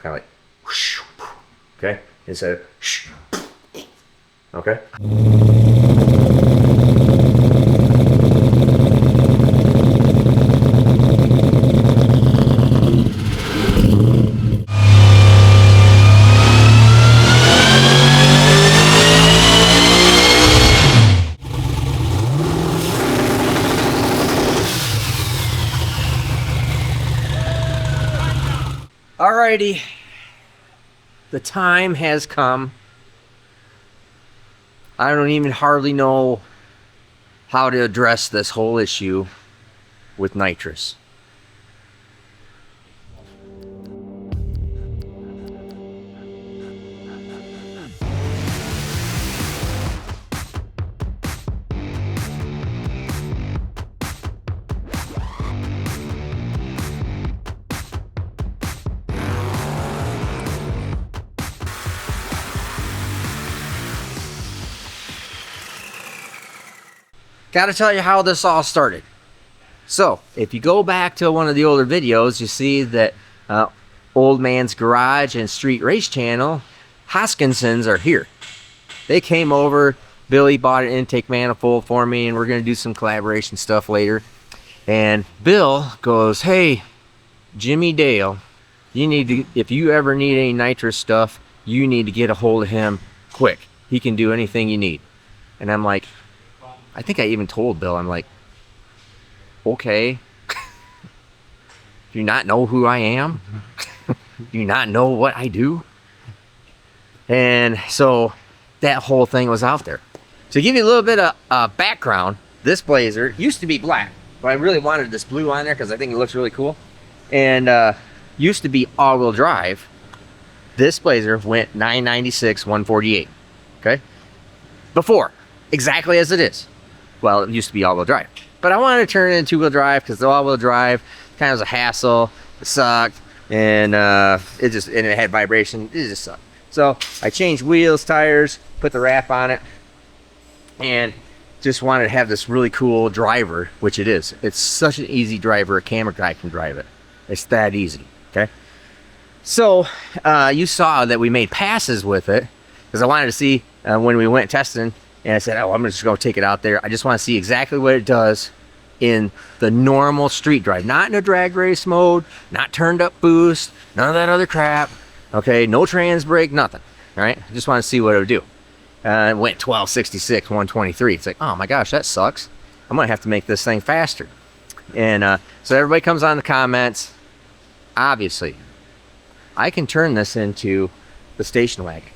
kind of like whoosh, okay, instead of shh, okay. Alrighty, the time has come. I don't even hardly know how to address this whole issue with nitrous. Gotta tell you how this all started. So, if you go back to one of the older videos, you see that Old Man's Garage and Street Race Channel, Hoskinsons are here. They came over, Billy bought an intake manifold for me, and we're gonna do some collaboration stuff later. And Bill goes, hey, Jimmy Dale, you need to, if you ever need any nitrous stuff, you need to get a hold of him quick. He can do anything you need. And I'm like, I think I even told Bill, I'm like, okay. Do you not know who I am? Do you not know what I do? And so that whole thing was out there. To give you a little bit of background, this Blazer used to be black, but I really wanted this blue on there because I think it looks really cool. And used to be all-wheel drive. This Blazer went 996, 148. Okay? Before, exactly as it is. Well, it used to be all-wheel drive, but I wanted to turn it into two-wheel drive because the all-wheel drive kind of was a hassle. It sucked, and it had vibration. It just sucked. So I changed wheels, tires, put the wrap on it, and just wanted to have this really cool driver, which it is. It's such an easy driver. A camera guy can drive it. It's that easy. Okay. So you saw that we made passes with it because I wanted to see when we went testing. And I said, oh, I'm just going to take it out there. I just want to see exactly what it does in the normal street drive. Not in a drag race mode, not turned up boost, none of that other crap. Okay, no trans brake, nothing. All right, I just want to see what it would do. It went 1266, 123. It's like, oh my gosh, that sucks. I'm going to have to make this thing faster. And so everybody comes on the comments. Obviously, I can turn this into the station wagon.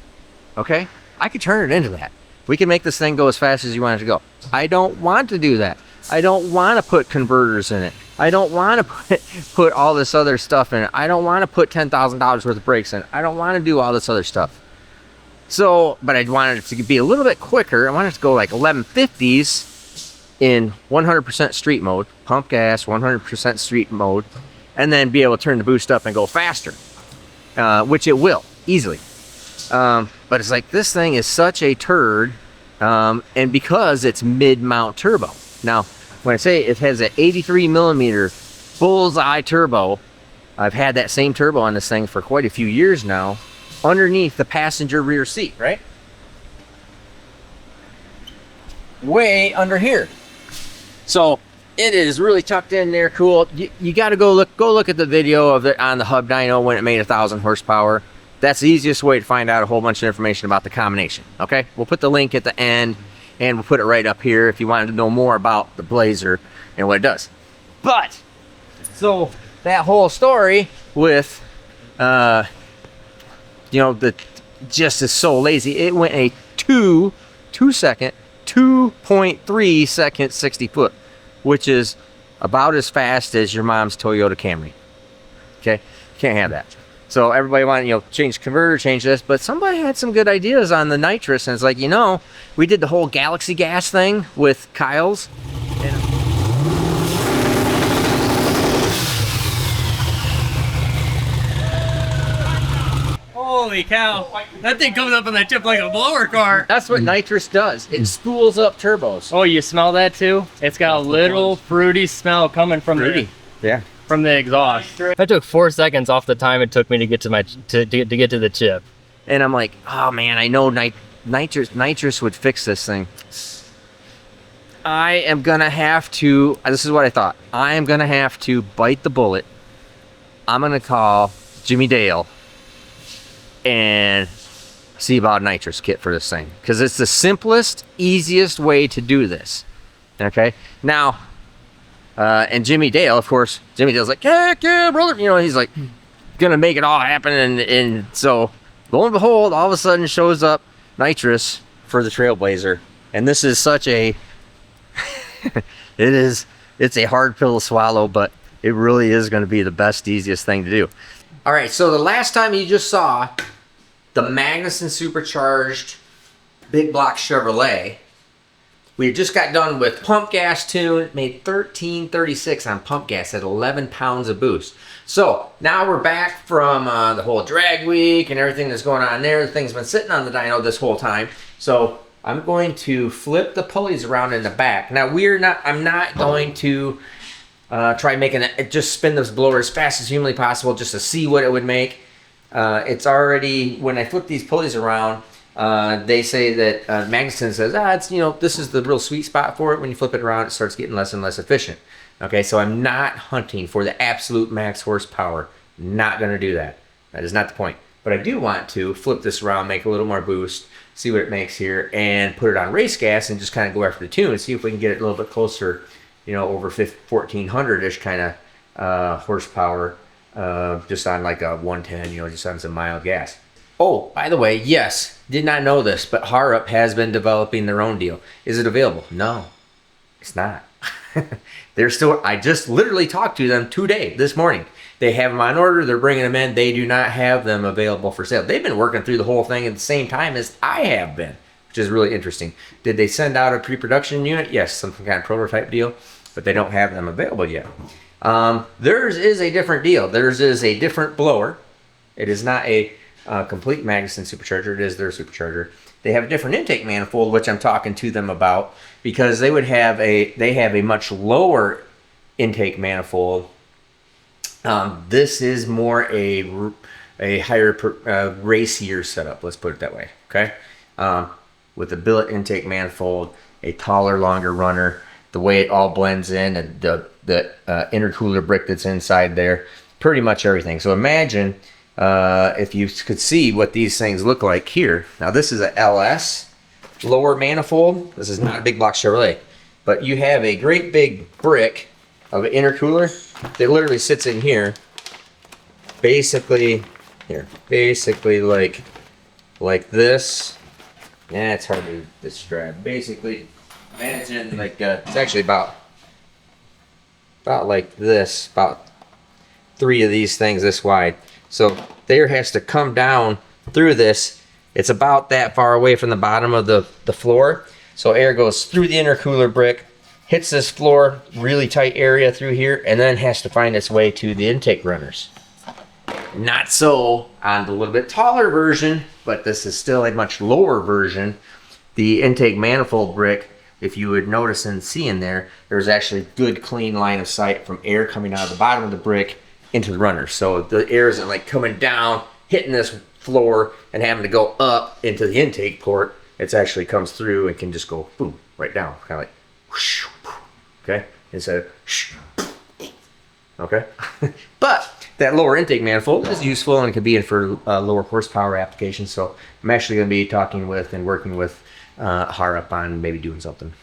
Okay, I could turn it into that. We can make this thing go as fast as you want it to go. I don't want to do that. I don't want to put converters in it. I don't want to put all this other stuff in it. I don't want to put $10,000 worth of brakes in it. I don't want to do all this other stuff. So, but I wanted it to be a little bit quicker. I wanted it to go like 1150s in 100% street mode, pump gas, 100% street mode, and then be able to turn the boost up and go faster, which it will, easily. But it's like, this thing is such a turd, and because it's mid-mount turbo. Now, when I say it has an 83 millimeter bullseye turbo, I've had that same turbo on this thing for quite a few years now, underneath the passenger rear seat, right? Way under here. So it is really tucked in there, cool. You got to go look at the video of it on the hub dyno when it made 1,000 horsepower. That's the easiest way to find out a whole bunch of information about the combination. Okay, we'll put the link at the end, and we'll put it right up here if you wanted to know more about the Blazer and what it does. But so that whole story with you know, the just is so lazy. It went a 2.3 second 60 foot, which is about as fast as your mom's Toyota Camry. Okay, can't have that. So everybody wanted, you know, change converter, change this, but somebody had some good ideas on the nitrous, and it's like, you know, we did the whole Galaxy gas thing with Kyle's. And holy cow, that thing comes up on that tip like a blower car. that's what nitrous does. It spools up turbos. Oh, you smell that too? It's got a little fruity smell coming from Fruity. there. Yeah. from the exhaust. That took 4 seconds off the time it took me to get to my to get to the chip. And I'm like, oh man, I know nitrous would fix this thing. I am gonna have to, this is what I thought. I am gonna have to bite the bullet. I'm gonna call Jimmy Dale and see about a nitrous kit for this thing. Because it's the simplest, easiest way to do this. Okay? Now, and Jimmy Dale, of course, Jimmy Dale's like, heck yeah, brother. You know, he's like, gonna make it all happen. And so, lo and behold, all of a sudden shows up nitrous for the Trailblazer. And this is such a, it's a hard pill to swallow, but it really is going to be the best, easiest thing to do. All right, so the last time you just saw the Magnuson supercharged big block Chevrolet, we just got done with pump gas tune, made 1336 on pump gas at 11 pounds of boost. So now we're back from the whole drag week and everything that's going on there. The thing's been sitting on the dyno this whole time. So I'm going to flip the pulleys around in the back. Now I'm not going to try making it, just spin this blower as fast as humanly possible just to see what it would make. It's already, when I flip these pulleys around, they say that Magnuson says, it's, you know, this is the real sweet spot for it. When you flip it around, it starts getting less and less efficient. Okay, so I'm not hunting for the absolute max horsepower. Not going to do that. That is not the point. But I do want to flip this around, make a little more boost, see what it makes here, and put it on race gas and just kind of go after the tune and see if we can get it a little bit closer, you know, over 1400-ish kind of horsepower, just on like a 110, you know, just on some mild gas. Oh, by the way, yes, did not know this, but Harrup has been developing their own deal. Is it available? No, it's not. They're still, I just literally talked to them today, this morning. They have them on order, they're bringing them in. They do not have them available for sale. They've been working through the whole thing at the same time as I have been, which is really interesting. Did they send out a pre-production unit? Yes, some kind of prototype deal, but they don't have them available yet. Theirs is a different deal. Theirs is a different blower. It is not a complete Magnuson supercharger. It is their supercharger. They have a different intake manifold, which I'm talking to them about, because they have a much lower intake manifold. This is more a higher racier setup, let's put it that way, okay? With the billet intake manifold, a taller, longer runner, the way it all blends in, and the intercooler brick that's inside there, pretty much everything. So imagine if you could see what these things look like here. Now this is a LS lower manifold. This is not a big block Chevrolet, but you have a great big brick of an intercooler that literally sits in here, basically like this. Yeah, it's hard to describe. Basically, imagine like it's actually about like this, about 3 of these things this wide. So the air has to come down through this. It's about that far away from the bottom of the floor. So air goes through the intercooler brick, hits this floor, really tight area through here, and then has to find its way to the intake runners. Not so on the little bit taller version, but this is still a much lower version. The intake manifold brick, if you would notice and see in there, there's actually good clean line of sight from air coming out of the bottom of the brick into the runners. So the air isn't like coming down, hitting this floor, and having to go up into the intake port. It actually comes through and can just go boom, right down, kind of like whoosh, okay, instead of shh, okay. But that lower intake manifold is useful and can be in for lower horsepower applications. So I'm actually going to be talking with and working with Harrup on maybe doing something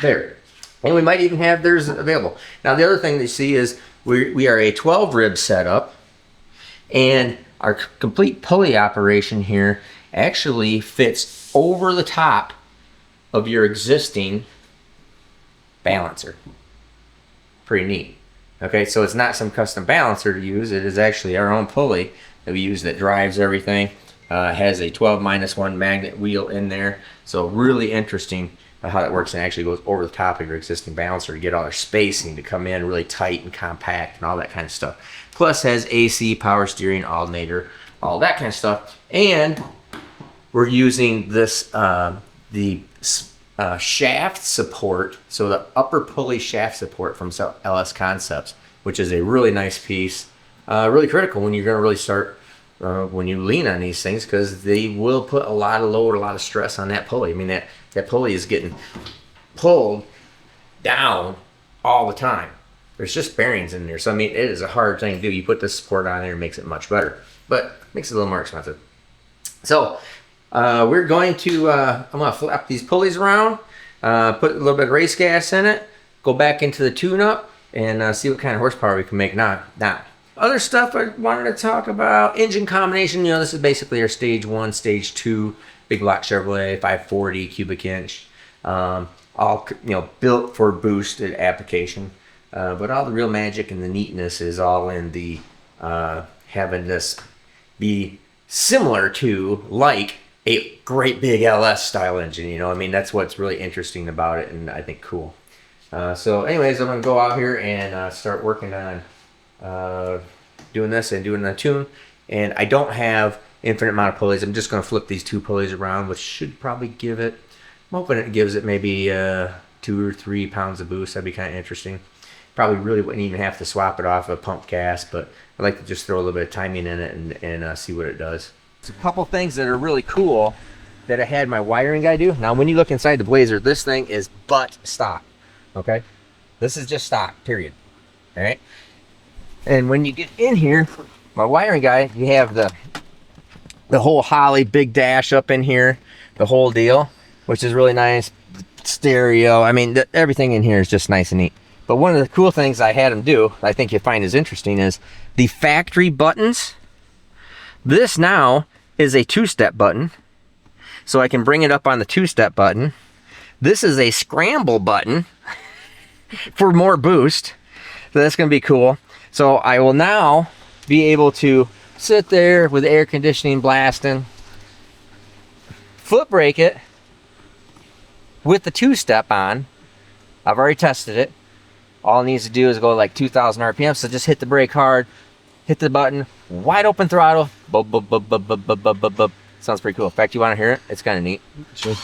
there. And we might even have theirs available. Now the other thing that you see is we are a 12 rib setup, and our complete pulley operation here actually fits over the top of your existing balancer. Pretty neat. Okay, so it's not some custom balancer to use. It is actually our own pulley that we use that drives everything. Has a 12-1 magnet wheel in there. So really interesting how that works, and actually goes over the top of your existing balancer to get all our spacing to come in really tight and compact and all that kind of stuff. Plus has AC, power steering, alternator, all that kind of stuff. And we're using this, the shaft support, so the upper pulley shaft support from LS Concepts which is a really nice piece. Really critical when you're going to really start when you lean on these things, because they will put a lot of load, a lot of stress on that pulley. I mean, that pulley is getting pulled down all the time. There's just bearings in there, so I mean, it is a hard thing to do. You put this support on there, it makes it much better, but makes it a little more expensive. So we're going to I'm going to flap these pulleys around, put a little bit of race gas in it, go back into the tune-up, and see what kind of horsepower we can make now. Other stuff I wanted to talk about, engine combination. You know, this is basically our stage 1, stage 2 big block Chevrolet 540 cubic inch, all, you know, built for boosted application. But all the real magic and the neatness is all in the having this be similar to like a great big LS style engine. You know, I mean, that's what's really interesting about it, and I think cool. So anyways, I'm gonna go out here and start working on doing this and doing the tune. And I don't have infinite amount of pulleys. I'm just going to flip these 2 pulleys around, which should probably give it, I'm hoping it gives it maybe 2 or 3 pounds of boost. That'd be kind of interesting. Probably really wouldn't even have to swap it off a pump gas, but I like to just throw a little bit of timing in it and see what it does. There's a couple things that are really cool that I had my wiring guy do. Now when you look inside the Blazer, this thing is butt stock. Okay, this is just stock, period. All right. And when you get in here, my wiring guy, you have the whole Holley big dash up in here, the whole deal, which is really nice. Stereo, I mean, everything in here is just nice and neat. But one of the cool things I had him do, I think you'll find is interesting, is the factory buttons. This now is a 2-step button, so I can bring it up on the 2-step button. This is a scramble button for more boost, so that's going to be cool. So I will now be able to sit there with the air conditioning blasting, foot brake it with the 2-step on. I've already tested it. All it needs to do is go like 2,000 RPM. So just hit the brake hard, hit the button, wide open throttle. Bub, bub, bub, bub, bub, bub, bub, bub, bub. Sounds pretty cool. In fact, you want to hear it? It's kind of neat. Sure.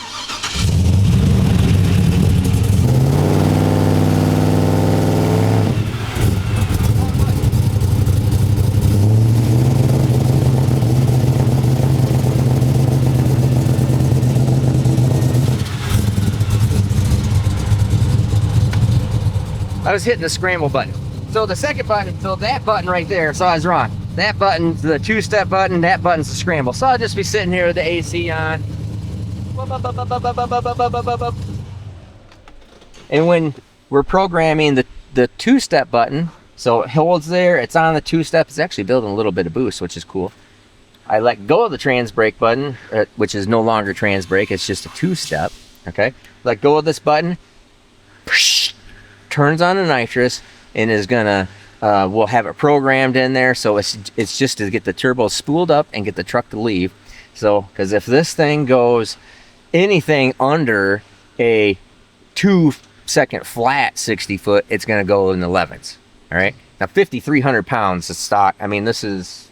I was hitting the scramble button. So the second button, so that button right there, so I was wrong. That button's the 2-step button, that button's the scramble. So I'll just be sitting here with the AC on. And when we're programming the 2-step button, so it holds there, it's on the 2-step, it's actually building a little bit of boost, which is cool. I let go of the trans brake button, which is no longer trans brake, it's just a 2-step, okay? Let go of this button, turns on the nitrous, and is gonna we'll have it programmed in there, so it's just to get the turbo spooled up and get the truck to leave. So because if this thing goes anything under a 2-second flat 60 foot, it's gonna go in the 11s. All right, now 5,300 pounds of stock. I mean, this is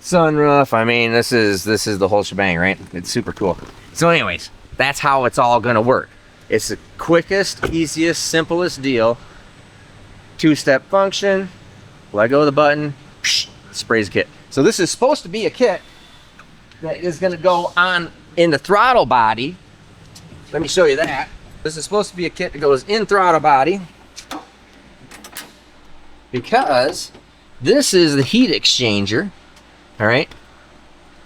sunroof, I mean, this is the whole shebang, right? It's super cool. So anyways, that's how it's all gonna work. It's the quickest, easiest, simplest deal. 2-step function, let go of the button, sprays kit. So this is supposed to be a kit that is going to go on in the throttle body. Let me show you that. This is supposed to be a kit that goes in throttle body, because this is the heat exchanger. All right,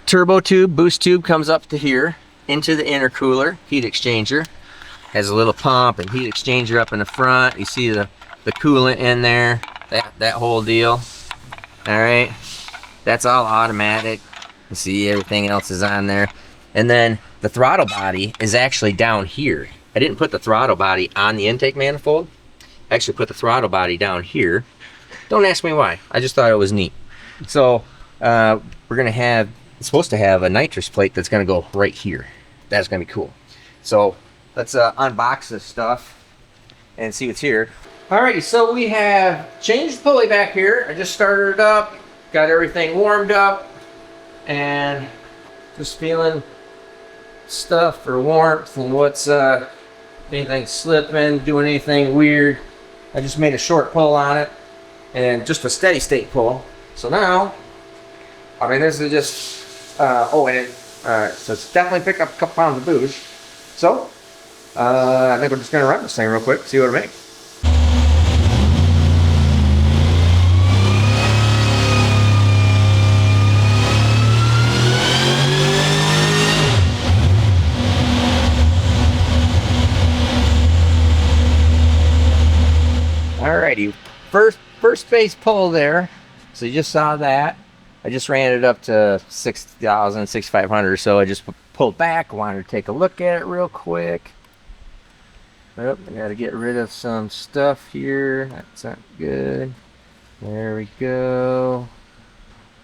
turbo tube, boost tube comes up to here into the intercooler. Heat exchanger has a little pump and heat exchanger up in the front. You see the coolant in there, that whole deal. All right, that's all automatic. You see everything else is on there. And then the throttle body is actually down here. I didn't put the throttle body on the intake manifold. I actually put the throttle body down here. Don't ask me why, I just thought it was neat. So we're gonna have, it's supposed to have a nitrous plate that's gonna go right here. That's gonna be cool. So let's unbox this stuff and see what's here. Alrighty, so we have changed the pulley back here. I just started it up, got everything warmed up, and just feeling stuff for warmth and what's anything slipping, doing anything weird. I just made a short pull on it, and just a steady state pull. So now, I mean, this is just, so it's definitely picked up a couple pounds of boost. So, I think we're just gonna run this thing real quick, see what it makes. Alrighty, first base pull there. So you just saw that. I just ran it up to 6,000, 6,500. So I just pulled back. Wanted to take a look at it real quick. Oh, I got to get rid of some stuff here. That's not good. There we go.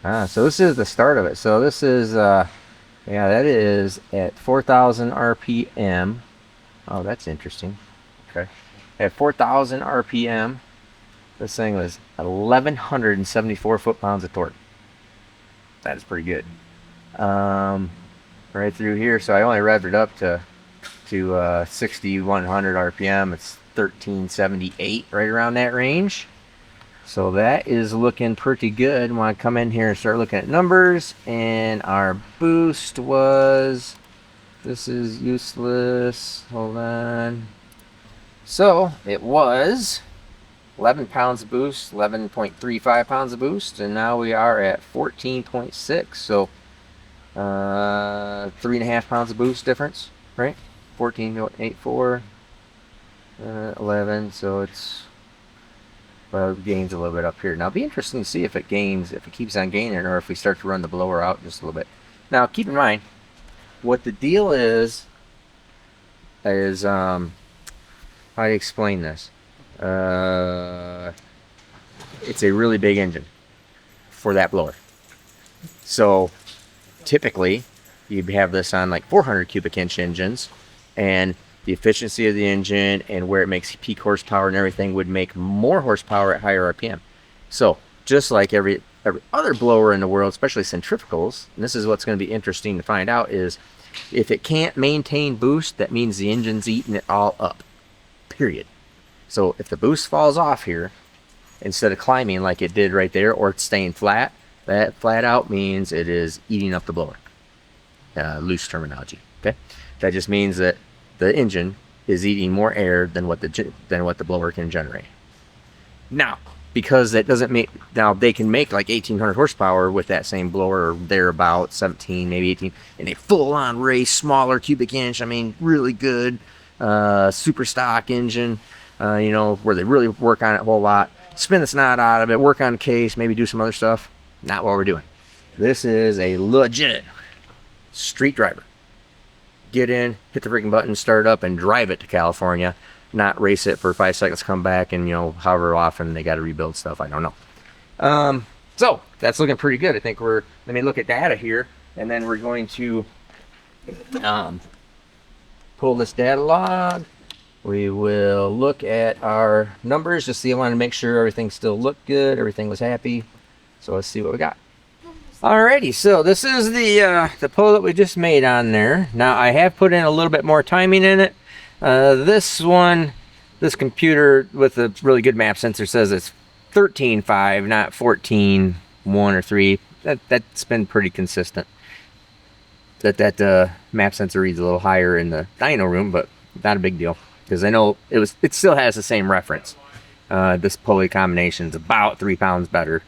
So this is the start of it. So this is, yeah, that is at 4,000 RPM. Oh, that's interesting. Okay. At 4,000 RPM, this thing was 1,174 foot-pounds of torque. That is pretty good. Right through here, so I only revved it up to 6,100 RPM. It's 1,378, right around that range. So that is looking pretty good. When I come in here and start looking at numbers, and our boost was, this is useless. Hold on. So it was 11 pounds of boost, 11.35 pounds of boost, and now we are at 14.6. So 3.5 pounds of boost difference, right? 14.84, 11. So it's, well, it gains a little bit up here. Now it'll be interesting to see if it gains, if it keeps on gaining, or if we start to run the blower out just a little bit. Now keep in mind, what the deal is how do you explain this? It's a really big engine for that blower. So typically you'd have this on like 400 cubic inch engines, and the efficiency of the engine and where it makes peak horsepower and everything would make more horsepower at higher RPM. So just like every other blower in the world, especially centrifugals, and this is what's going to be interesting to find out, is if it can't maintain boost, that means the engine's eating it all up. Period. So if the boost falls off here, instead of climbing like it did right there, or it's staying flat, that flat out means it is eating up the blower. Loose terminology. Okay, that just means that the engine is eating more air than what the blower can generate. Now, because that doesn't make, now they can make like 1,800 horsepower with that same blower, or thereabout 17, maybe 18, in a full-on race, smaller cubic inch. I mean, really good. Super stock engine, you know, where they really work on it a whole lot, spin the snot out of it, work on the case, maybe do some other stuff. Not what we're doing. This is a legit street driver. Get in, hit the freaking button, start it up, and drive it to California. Not race it for 5 seconds, come back, and, you know, however often they got to rebuild stuff. I don't know. So that's looking pretty good. I think let me look at data here, and then we're going to pull this data log. We will look at our numbers, just see, I want to make sure everything still looked good, everything was happy. So let's see what we got. Alrighty, so this is the pull that we just made on there. Now I have put in a little bit more timing in it. This computer with a really good map sensor says it's 13.5, not 14.1 or 3. That's been pretty consistent. That map sensor reads a little higher in the dyno room, but not a big deal, because I know it still has the same reference. This pulley combination is about 3 pounds better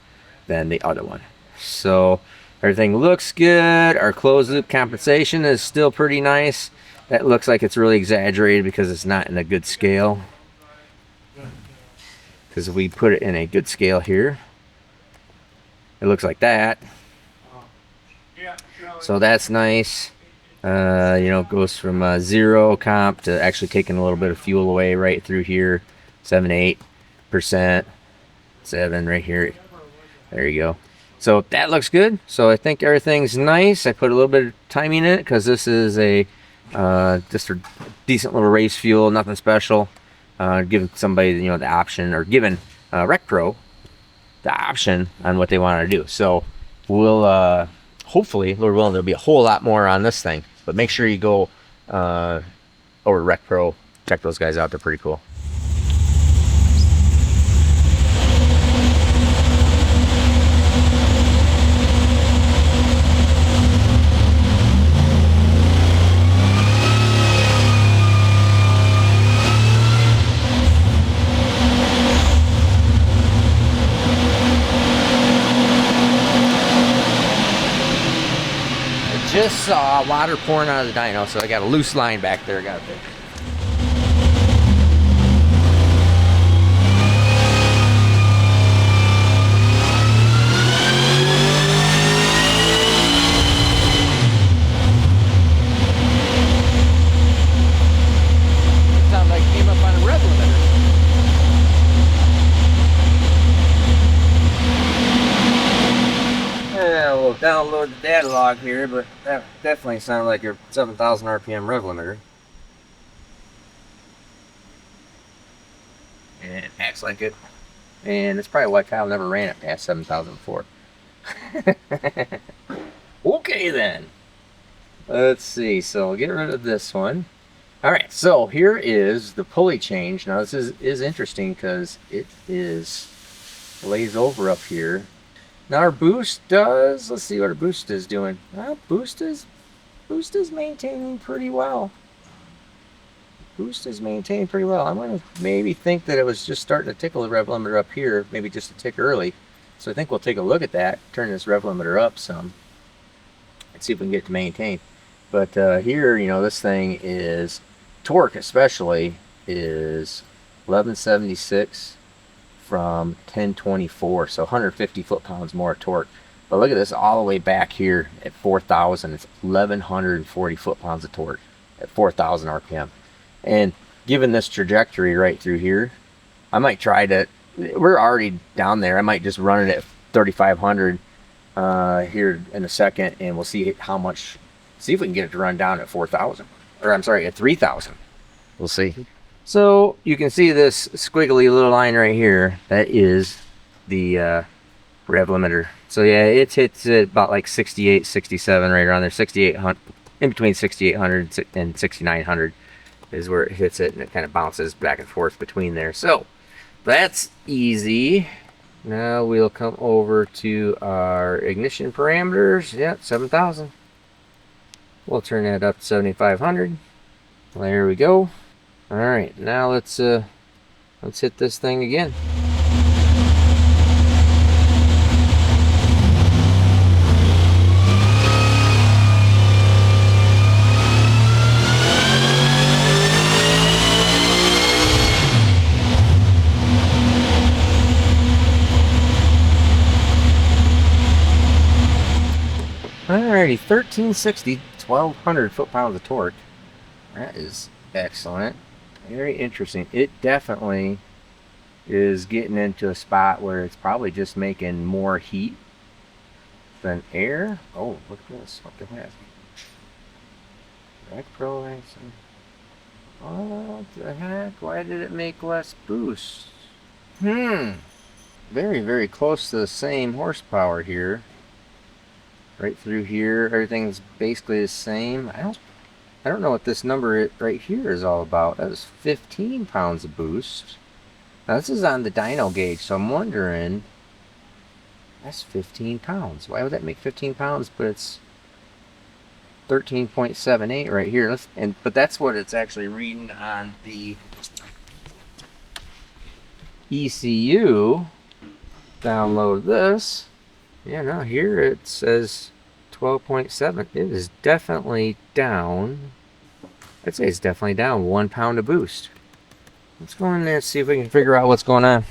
than the other one. So everything looks good. Our closed loop compensation is still pretty nice. That looks like it's really exaggerated because it's not in a good scale. Because if we put it in a good scale here, it looks like that. So that's nice. You know, it goes from 0 comp to actually taking a little bit of fuel away right through here. 7 to 8%. 7 right here. There you go. So that looks good. So I think everything's nice. I put a little bit of timing in it because this is just a decent little race fuel, nothing special. Giving somebody, you know, the option, or giving Rec Pro the option on what they want to do. So we'll hopefully, Lord willing, there'll be a whole lot more on this thing. But make sure you go over to Rec Pro, check those guys out. They're pretty cool. just saw water pouring out of the dyno, so I got a loose line back there. I got to fix. Sounds like it came up on a rev limiter. Yeah, we'll download the data log here, but that definitely sounded like your 7,000 RPM rev limiter. And it acts like it. And it's probably why Kyle never ran it past 7,000 before. Okay then. Let's see, so we'll get rid of this one. Alright, so here is the pulley change. Now this is interesting because it is lays over up here. Now our boost does, let's see what our boost is doing. Well, boost is maintaining pretty well. Boost is maintaining pretty well. I'm going to maybe think that it was just starting to tickle the rev limiter up here, maybe just a tick early. So I think we'll take a look at that, turn this rev limiter up some, and see if we can get it to maintain. But here, you know, this thing is, torque especially, is 1176 from 1024, so 150 foot-pounds more torque. But look at this, all the way back here at 4,000, it's 1,140 foot-pounds of torque at 4,000 RPM. And given this trajectory right through here, I might try to, we're already down there, I might just run it at 3,500 here in a second, and we'll see how much, see if we can get it to run down at 4,000, or I'm sorry, at 3,000. We'll see. So you can see this squiggly little line right here. That is the rev limiter. So yeah, it hits at about like 68, 67 right around there. 6,800, in between 6,800 and 6,900 is where it hits it, and it kind of bounces back and forth between there. So that's easy. Now we'll come over to our ignition parameters. Yep, 7,000. We'll turn that up to 7,500. There we go. All right, now let's hit this thing again. Alrighty, 1360, 1,200 foot-pounds of torque. That is excellent. Very interesting. It definitely is getting into a spot where it's probably just making more heat than air. Oh, look at this. What the heck? Direct Pro action. What the heck? Why did it make less boost? Very, very close to the same horsepower here. Right through here, everything's basically the same. I don't know what this number right here is all about. That was 15 pounds of boost. Now this is on the dyno gauge, so I'm wondering, that's 15 pounds. Why would that make 15 pounds? But it's 13.78 right here. But that's what it's actually reading on the ECU. Download this. Yeah, no, here it says 12.7. It is definitely down. I'd say it's definitely down 1 pound of boost. Let's go in there and see if we can figure out what's going on.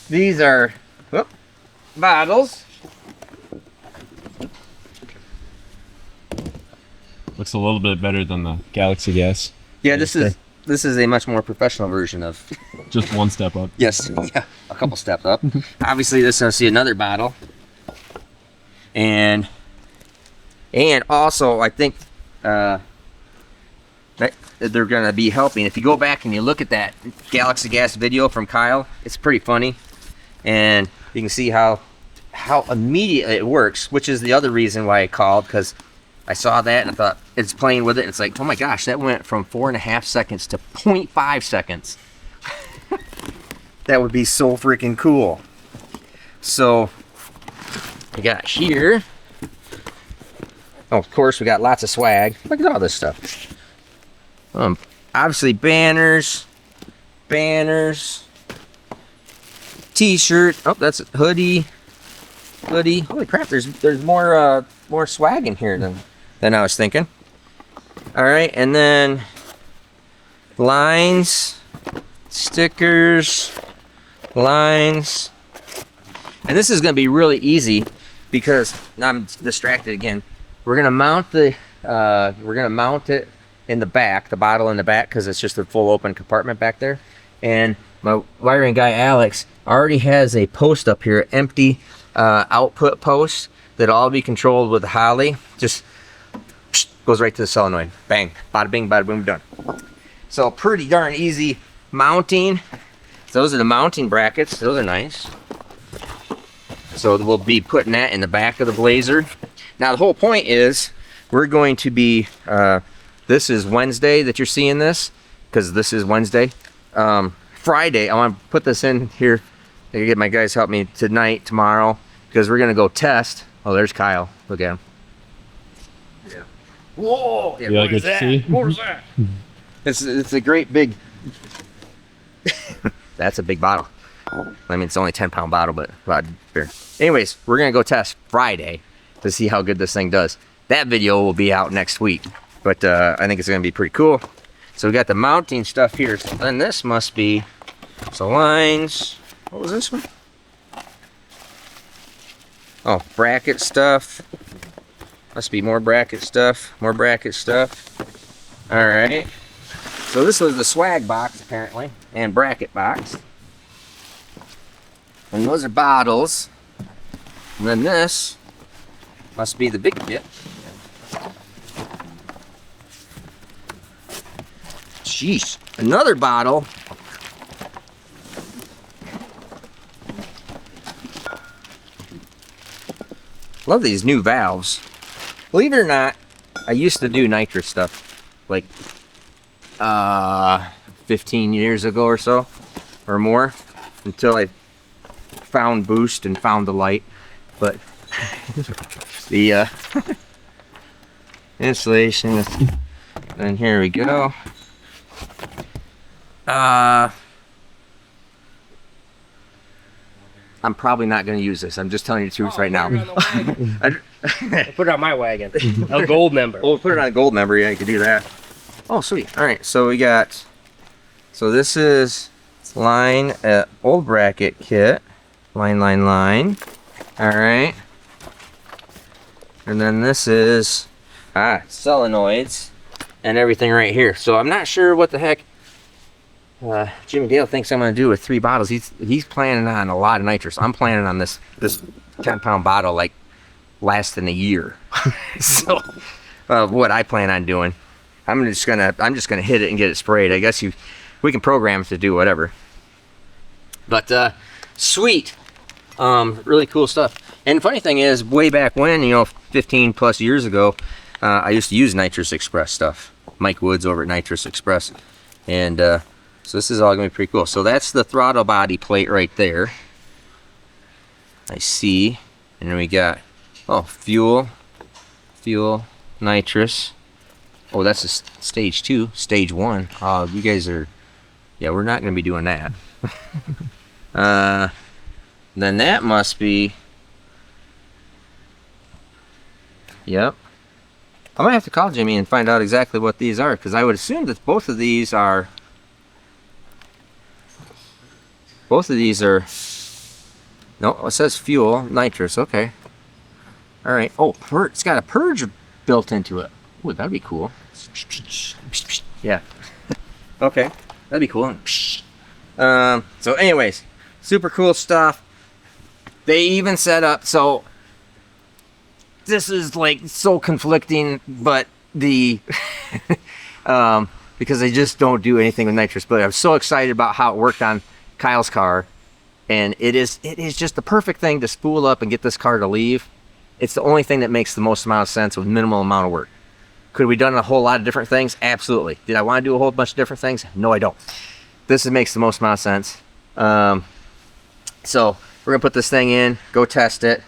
These are bottles. Looks a little bit better than the Galaxy Gas. Yeah, this is a much more professional version of. Just one step up. Yes, yeah, a couple steps up. Obviously, this I see another bottle, and also I think that they're gonna be helping. If you go back and you look at that Galaxy Gas video from Kyle, it's pretty funny, and you can see how immediately it works, which is the other reason why I called, because I saw that and I thought, it's playing with it, and it's like, oh my gosh, that went from 4.5 seconds to 0.5 seconds. That would be so freaking cool. So, we got here. Oh, of course, we got lots of swag. Look at all this stuff. Obviously banners, banners, t-shirt. Oh, that's a hoodie. Holy crap, there's more swag in here than I was thinking. All right, and then lines, stickers, lines. And this is going to be really easy because now I'm distracted again. We're going to mount it in the back, the bottle in the back, because it's just a full open compartment back there. And my wiring guy Alex already has a post up here, empty output post that'll all be controlled with the Holly. Just goes right to the solenoid. Bang, bada bing, bada boom, done. So pretty darn easy mounting. Those are the mounting brackets. Those are nice. So we'll be putting that in the back of the Blazer. Now the whole point is we're going to be, this is Wednesday that you're seeing this, because this is Wednesday. Friday, I want to put this in here. I get my guys help me tonight, tomorrow, because we're going to go test. Oh, there's Kyle. Look at him. Yeah. Whoa! Yeah, what is that? What was that? It's a great big... That's a big bottle. I mean, it's only a 10-pound bottle, but a lot bigger. Anyways, we're going to go test Friday to see how good this thing does. That video will be out next week, but I think it's going to be pretty cool. So we got the mounting stuff here. And this must be... So lines... What was this one? Oh, bracket stuff. Must be more bracket stuff. More bracket stuff. Alright. So this was the swag box, apparently. And bracket box. And those are bottles. And then this must be the big kit. Jeez. Another bottle. Love these new valves. Believe it or not, I used to do nitrous stuff like 15 years ago or so, or more, until I found Boost and found the light. But the installation, and here we go. I'm probably not going to use this. I'm just telling you the truth right now. Put it on my wagon. A gold member. Oh, put it on a gold member. Yeah, you can do that. Oh, sweet. All right. So we got. So this is line old bracket kit. Line. All right. And then this is solenoids and everything right here. So I'm not sure what the heck Jimmy Dale thinks I'm going to do with 3 bottles. He's planning on a lot of nitrous. I'm planning on this 10-pound bottle like lasting a year. So what I plan on doing, I'm just gonna hit it and get it sprayed. I guess we can program it to do whatever. But sweet, really cool stuff. And the funny thing is, way back when, 15 plus years ago, I used to use Nitrous Express stuff. Mike Woods over at Nitrous Express, and so this is all gonna be pretty cool. So that's the throttle body plate right there. I see. And then we got, fuel, nitrous. Oh, that's a stage 2, stage 1. You guys are, yeah, we're not gonna be doing that. Then that must be, yep. I might have to call Jimmy and find out exactly what these are, because I would assume that both of these are, no, it says fuel, nitrous, okay. All right, it's got a purge built into it. Ooh, that'd be cool. Yeah, okay, that'd be cool. So anyways, super cool stuff. They even set up, so this is like so conflicting, but because they just don't do anything with nitrous, but I'm so excited about how it worked on Kyle's car, and it is just the perfect thing to spool up and get this car to leave. It's the only thing that makes the most amount of sense with minimal amount of work. Could we done a whole lot of different things? Absolutely. Did I want to do a whole bunch of different things? No, I don't. This makes the most amount of sense. So we're gonna put this thing in, go test it.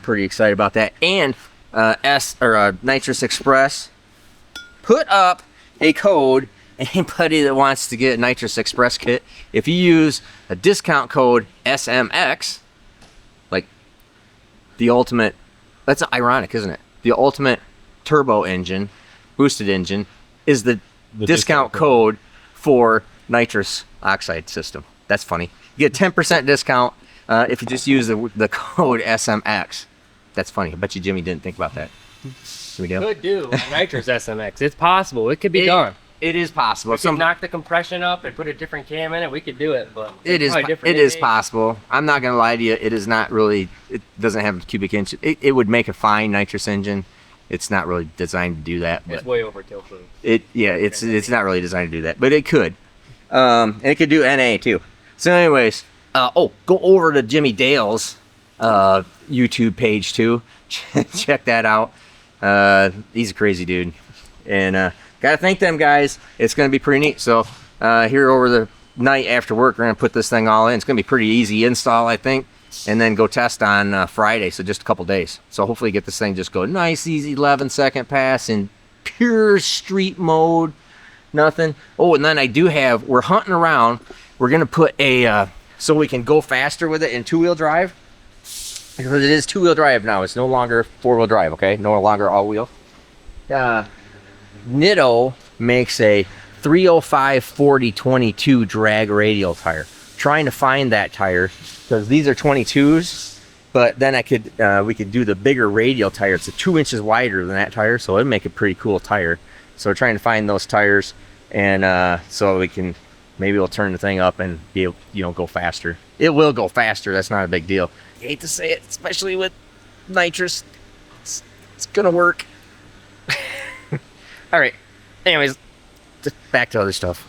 Pretty excited about that. And Nitrous Express put up a code, anybody that wants to get a Nitrous Express kit, if you use a discount code SMX, like the ultimate, that's ironic, isn't it? The ultimate turbo engine, boosted engine, is the discount code for nitrous oxide system. That's funny. You get a 10% discount if you just use the code SMX. That's funny. I bet you Jimmy didn't think about that. Could do nitrous SMX. It's possible. It could be done. It is possible. We could knock the compression up and put a different cam in it. We could do it, but it is possible. I'm not gonna lie to you. It is not really. It doesn't have a cubic inch. It would make a fine nitrous engine. It's not really designed to do that. It's way overkill for it's not really designed to do that, but it could. And it could do NA too. So, anyways, go over to Jimmy Dale's YouTube page too. Check that out. He's a crazy dude, and gotta thank them guys. It's gonna be pretty neat. So here over the night after work, we're gonna put this thing all in. It's gonna be pretty easy install, I think, and then go test on Friday. So just a couple days. So hopefully get this thing just go nice, easy 11-second pass in pure street mode. Nothing. Oh, and then I do have. We're hunting around. We're gonna put a so we can go faster with it in 2-wheel drive. Because it is 2-wheel drive now. It's no longer 4-wheel drive, okay? No longer all-wheel. Dyno makes a 305/40/22 drag radial tire. Trying to find that tire because these are 22s, but then we could do the bigger radial tire. It's 2 inches wider than that tire, so it'd make a pretty cool tire. So we're trying to find those tires, and so we can we'll turn the thing up and be able, go faster. It will go faster. That's not a big deal. I hate to say it, especially with nitrous. It's gonna work. All right. Anyways, just back to other stuff.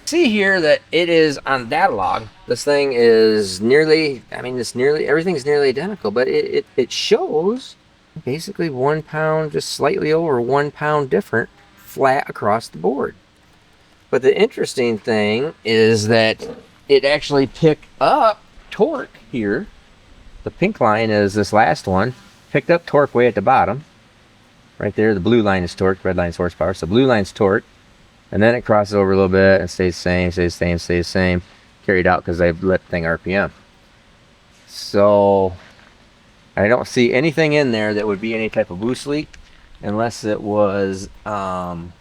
See here that it is on data log. This thing is nearly. Everything's nearly identical, but it shows basically 1 pound, just slightly over 1 pound different, flat across the board. But the interesting thing is that it actually picked up torque here. The pink line is this last one. Picked up torque way at the bottom. Right there, the blue line is torque, red line is horsepower. So blue line's torque. And then it crosses over a little bit and stays the same, stays the same, stays the same. Carried out because I've lit the thing RPM. So I don't see anything in there that would be any type of boost leak. Unless it was, and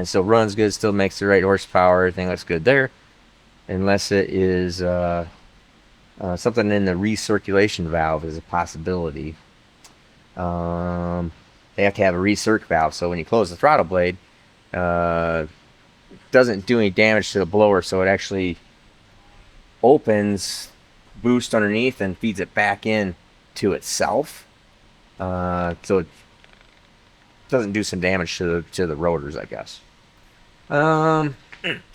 so runs good, still makes the right horsepower, everything looks good there. Unless it is something in the recirculation valve is a possibility. They have to have a recirc valve, so when you close the throttle blade, it doesn't do any damage to the blower, so it actually opens boost underneath and feeds it back in to itself. So it doesn't do some damage to the rotors, I guess.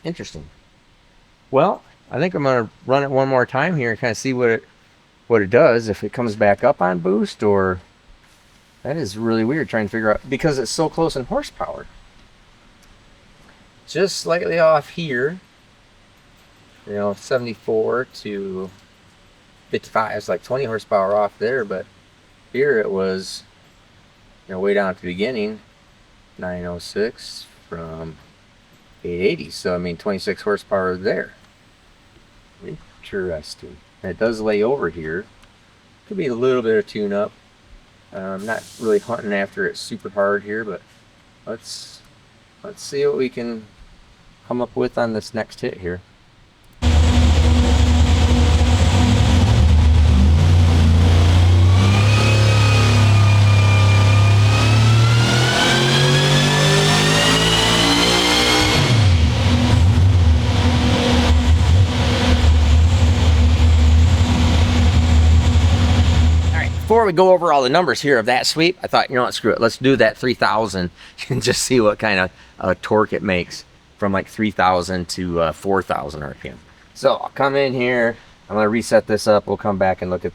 Interesting. Well, I think I'm gonna run it one more time here and kind of see what it does, if it comes back up on boost, or that is really weird trying to figure out because it's so close in horsepower. Just slightly off here, 74 to 55. It's like 20 horsepower off there, but here it was, way down at the beginning, 906 from 880. So 26 horsepower there. Interesting. And it does lay over here. Could be a little bit of tune-up. I'm not really hunting after it super hard here, but let's see what we can come up with on this next hit here. Before we go over all the numbers here of that sweep, I thought, screw it. Let's do that 3,000 and just see what kind of torque it makes from like 3,000 to 4,000 RPM. So I'll come in here. I'm going to reset this up. We'll come back and look at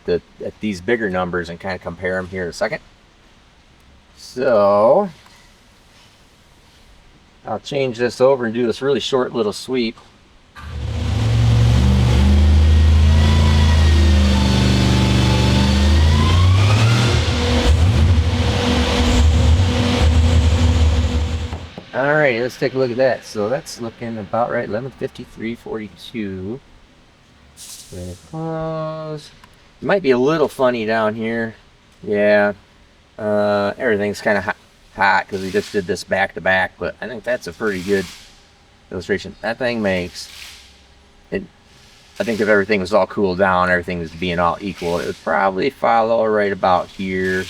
these bigger numbers and kind of compare them here in a second. So I'll change this over and do this really short little sweep. All right. right, let's take a look at that. So that's looking about right. 1153.42. Very close. It might be a little funny down here. Yeah. Everything's kind of hot because we just did this back to back, but I think that's a pretty good illustration. That thing makes it. I think if everything was all cooled down, everything was being all equal, it would probably follow right about here.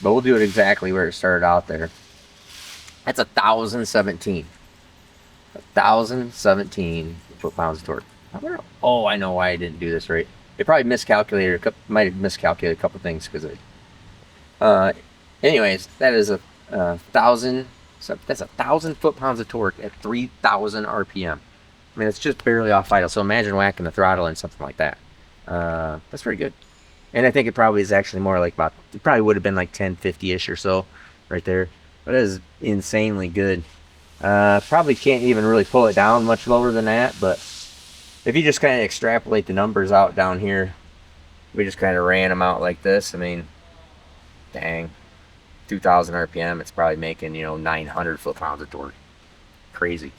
But we'll do it exactly where it started out there. That's 1,017. 1,017 foot-pounds of torque. Oh, I know why I didn't do this right. It probably miscalculated. Might have miscalculated a couple things because of it. Anyways, that is a 1,000. So that's 1,000 foot-pounds of torque at 3,000 RPM. I mean, it's just barely off idle. So imagine whacking the throttle and something like that. That's pretty good. And I think it probably is actually more like about. It probably would have been like 1050-ish or so, right there. But it is insanely good. Probably can't even really pull it down much lower than that, but if you just kind of extrapolate the numbers out down here, we just kind of ran them out like this. I mean, dang, 2,000 RPM, it's probably making, 900 foot-pounds of torque. Crazy.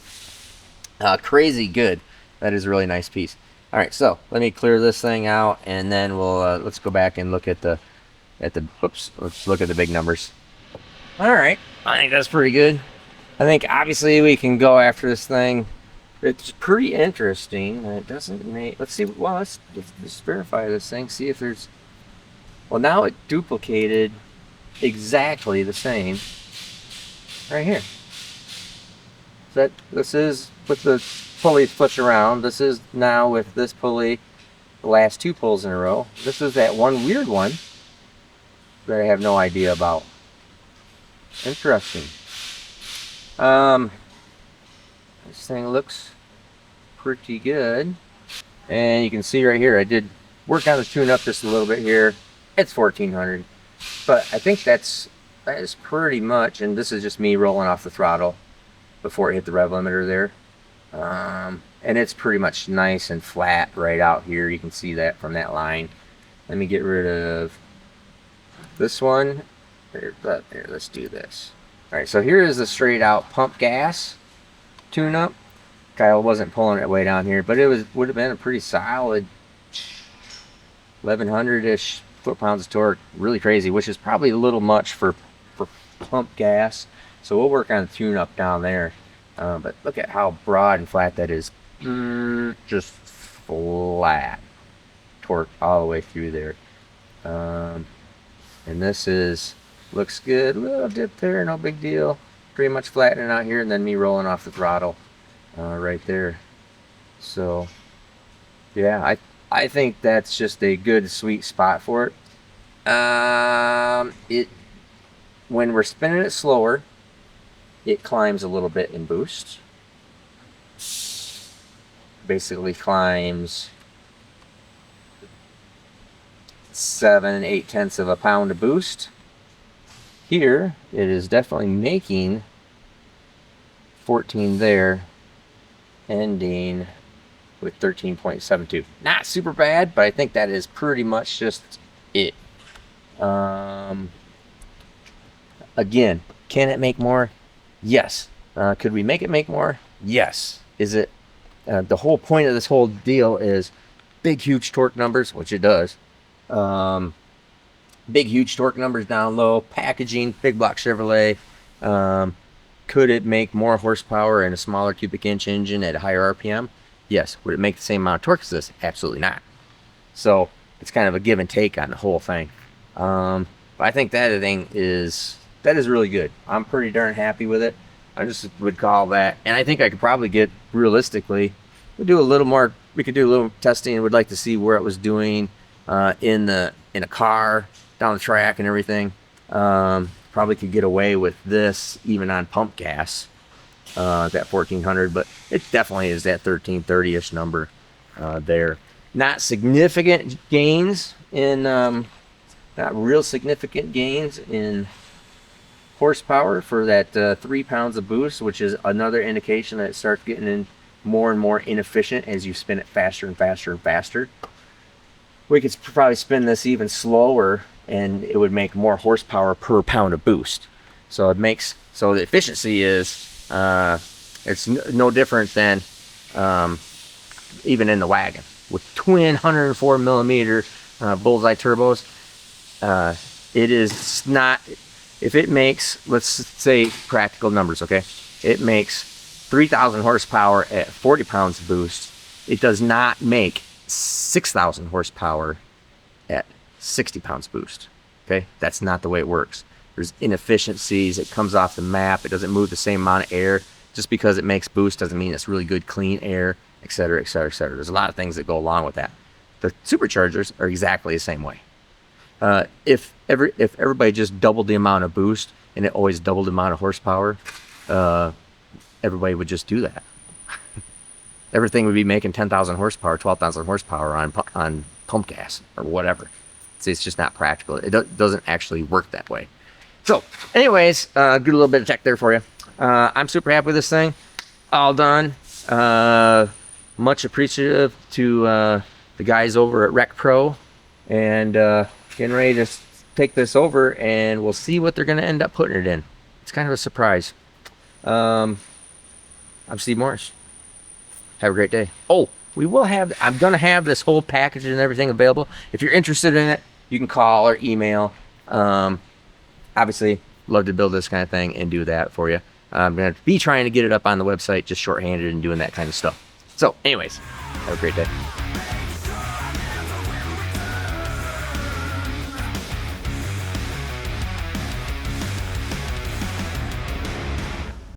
Crazy good. That is a really nice piece. All right, so let me clear this thing out, and then we'll let's go back and look at the oops, let's look at the big numbers. All right, I think that's pretty good. I think obviously we can go after this thing. It's pretty interesting. It doesn't make. Let's see. Well, let's verify this thing. See if there's. Well, now it duplicated exactly the same right here. So this is with the pulley flipped around. This is now with this pulley, the last two pulls in a row. This is that one weird one that I have no idea about. Interesting. This thing looks pretty good. And you can see right here, I did work on the tune up just a little bit here. It's 1400. But I think that is pretty much, and this is just me rolling off the throttle before it hit the rev limiter there. And it's pretty much nice and flat right out here. You can see that from that line. Let me get rid of this one. There, let's do this. All right, so here is the straight out pump gas tune up. Kyle wasn't pulling it way down here, but it would have been a pretty solid 1100-ish foot-pounds of torque. Really crazy, which is probably a little much for pump gas. So we'll work on the tune up down there. But look at how broad and flat that is. Just flat torque all the way through there. And this looks good. A little dip there, no big deal. Pretty much flattening out here, and then me rolling off the throttle right there. So yeah, I think that's just a good sweet spot for it. When we're spinning it slower, it climbs a little bit in boost. Basically climbs 7/8 of a pound of boost. Here it is definitely making 14 there, ending with 13.72. Not super bad, but I think that is pretty much just it. Again, can it make more? Yes. Could we make it make more? Yes. Is it the whole point of this whole deal is big huge torque numbers, which it does. Big huge torque numbers down low, packaging, big block Chevrolet. Could it make more horsepower in a smaller cubic inch engine at a higher RPM? Yes. Would it make the same amount of torque as this? Absolutely not. So it's kind of a give and take on the whole thing. But I think that thing is really good. I'm pretty darn happy with it. I just would call that, and I think I could probably get realistically. We could do a little testing, and would like to see where it was doing in a car down the track and everything. Probably could get away with this even on pump gas, that 1400, but it definitely is that 1330-ish number there. Not significant gains in, not real significant gains in horsepower for that 3 pounds of boost, which is another indication that it starts getting in more and more inefficient as you spin it faster and faster and faster. We could probably spin this even slower and it would make more horsepower per pound of boost. So the efficiency is it's no different than even in the wagon with twin 104 millimeter bullseye turbos. It is not, if it makes, let's say practical numbers, okay? It makes 3,000 horsepower at 40 pounds of boost. It does not make 6,000 horsepower at 60 pounds boost. Okay, that's not the way it works. There's inefficiencies. It comes off the map. It doesn't move the same amount of air. Just because it makes boost doesn't mean it's really good clean air, et cetera, et cetera, et cetera. There's a lot of things that go along with that. The superchargers are exactly the same way. If everybody just doubled the amount of boost and it always doubled the amount of horsepower, everybody would just do that. Everything would be making 10,000 horsepower, 12,000 horsepower on pump gas or whatever. See, it's just not practical. It doesn't actually work that way. So, anyways, good little bit of tech there for you. I'm super happy with this thing. All done. Much appreciative to the guys over at Rec Pro, and getting ready to take this over, and we'll see what they're going to end up putting it in. It's kind of a surprise. I'm Steve Morris. Have a great day. Oh, I'm going to have this whole package and everything available. If you're interested in it, you can call or email. Obviously, love to build this kind of thing and do that for you. I'm going to be trying to get it up on the website, just shorthanded and doing that kind of stuff. So, anyways, have a great day.